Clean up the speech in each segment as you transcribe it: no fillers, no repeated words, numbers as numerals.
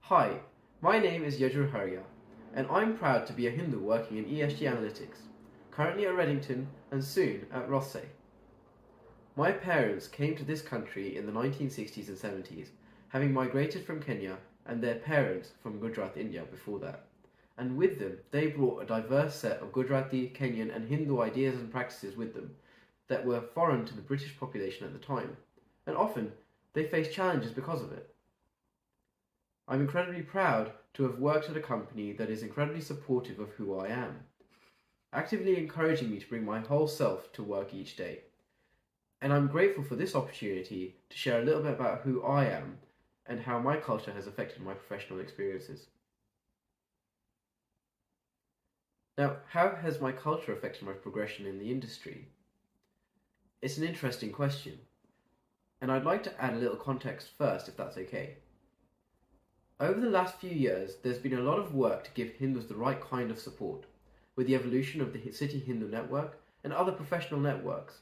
Hi, my name is Yajur Haria, and I'm proud to be a Hindu working in ESG analytics, currently at Reddington and soon at Rothesay. My parents came to this country in the 1960s and 70s, having migrated from Kenya and their parents from Gujarat, India before that. And with them, they brought a diverse set of Gujarati, Kenyan, and Hindu ideas and practices with them that were foreign to the British population at the time, and often they faced challenges because of it. I'm incredibly proud to have worked at a company that is incredibly supportive of who I am, actively encouraging me to bring my whole self to work each day. And I'm grateful for this opportunity to share a little bit about who I am and how my culture has affected my professional experiences. Now, how has my culture affected my progression in the industry? It's an interesting question, and I'd like to add a little context first, if that's okay. Over the last few years, there's been a lot of work to give Hindus the right kind of support. With the evolution of the City Hindu Network and other professional networks,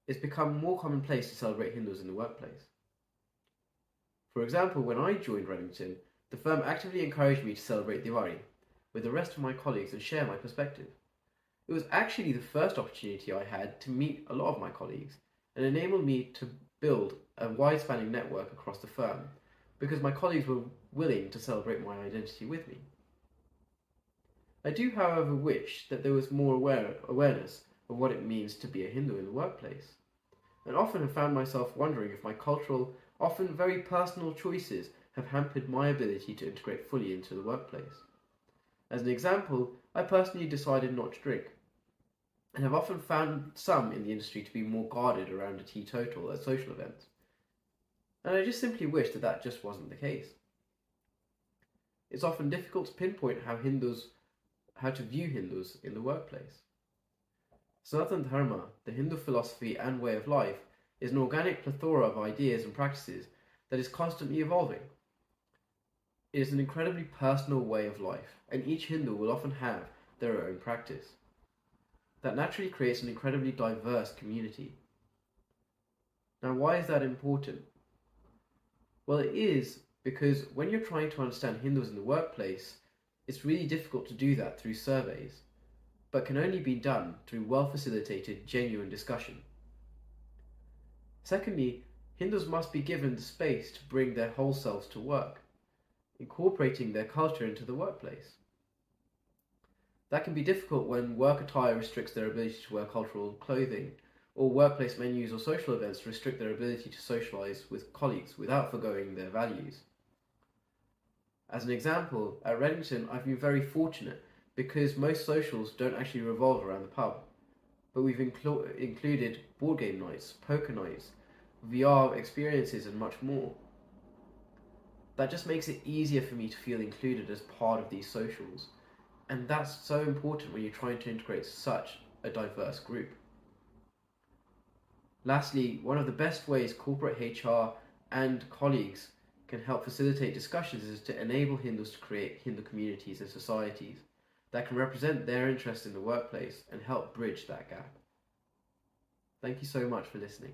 it's become more commonplace to celebrate Hindus in the workplace. For example, when I joined Reddington, the firm actively encouraged me to celebrate Diwali with the rest of my colleagues and share my perspective. It was actually the first opportunity I had to meet a lot of my colleagues and enabled me to build a wide-spanning network across the firm, because my colleagues were willing to celebrate my identity with me. I do, however, wish that there was more awareness of what it means to be a Hindu in the workplace, and often have found myself wondering if my cultural, often very personal choices have hampered my ability to integrate fully into the workplace. As an example, I personally decided not to drink, and have often found some in the industry to be more guarded around a teetotal at social events. And I just simply wish that that just wasn't the case. It's often difficult to pinpoint how to view Hindus in the workplace. Sanatana Dharma, the Hindu philosophy and way of life, is an organic plethora of ideas and practices that is constantly evolving. It is an incredibly personal way of life, and each Hindu will often have their own practice. That naturally creates an incredibly diverse community. Now, why is that important? Well, it is because when you're trying to understand Hindus in the workplace, it's really difficult to do that through surveys, but can only be done through well-facilitated, genuine discussion. Secondly, Hindus must be given the space to bring their whole selves to work, incorporating their culture into the workplace. That can be difficult when work attire restricts their ability to wear cultural clothing, or workplace menus or social events restrict their ability to socialise with colleagues without forgoing their values. As an example, at Reddington I've been very fortunate because most socials don't actually revolve around the pub, but we've included board game nights, poker nights, VR experiences and much more. That just makes it easier for me to feel included as part of these socials, and that's so important when you're trying to integrate such a diverse group. Lastly, one of the best ways corporate HR and colleagues can help facilitate discussions is to enable Hindus to create Hindu communities and societies that can represent their interests in the workplace and help bridge that gap. Thank you so much for listening.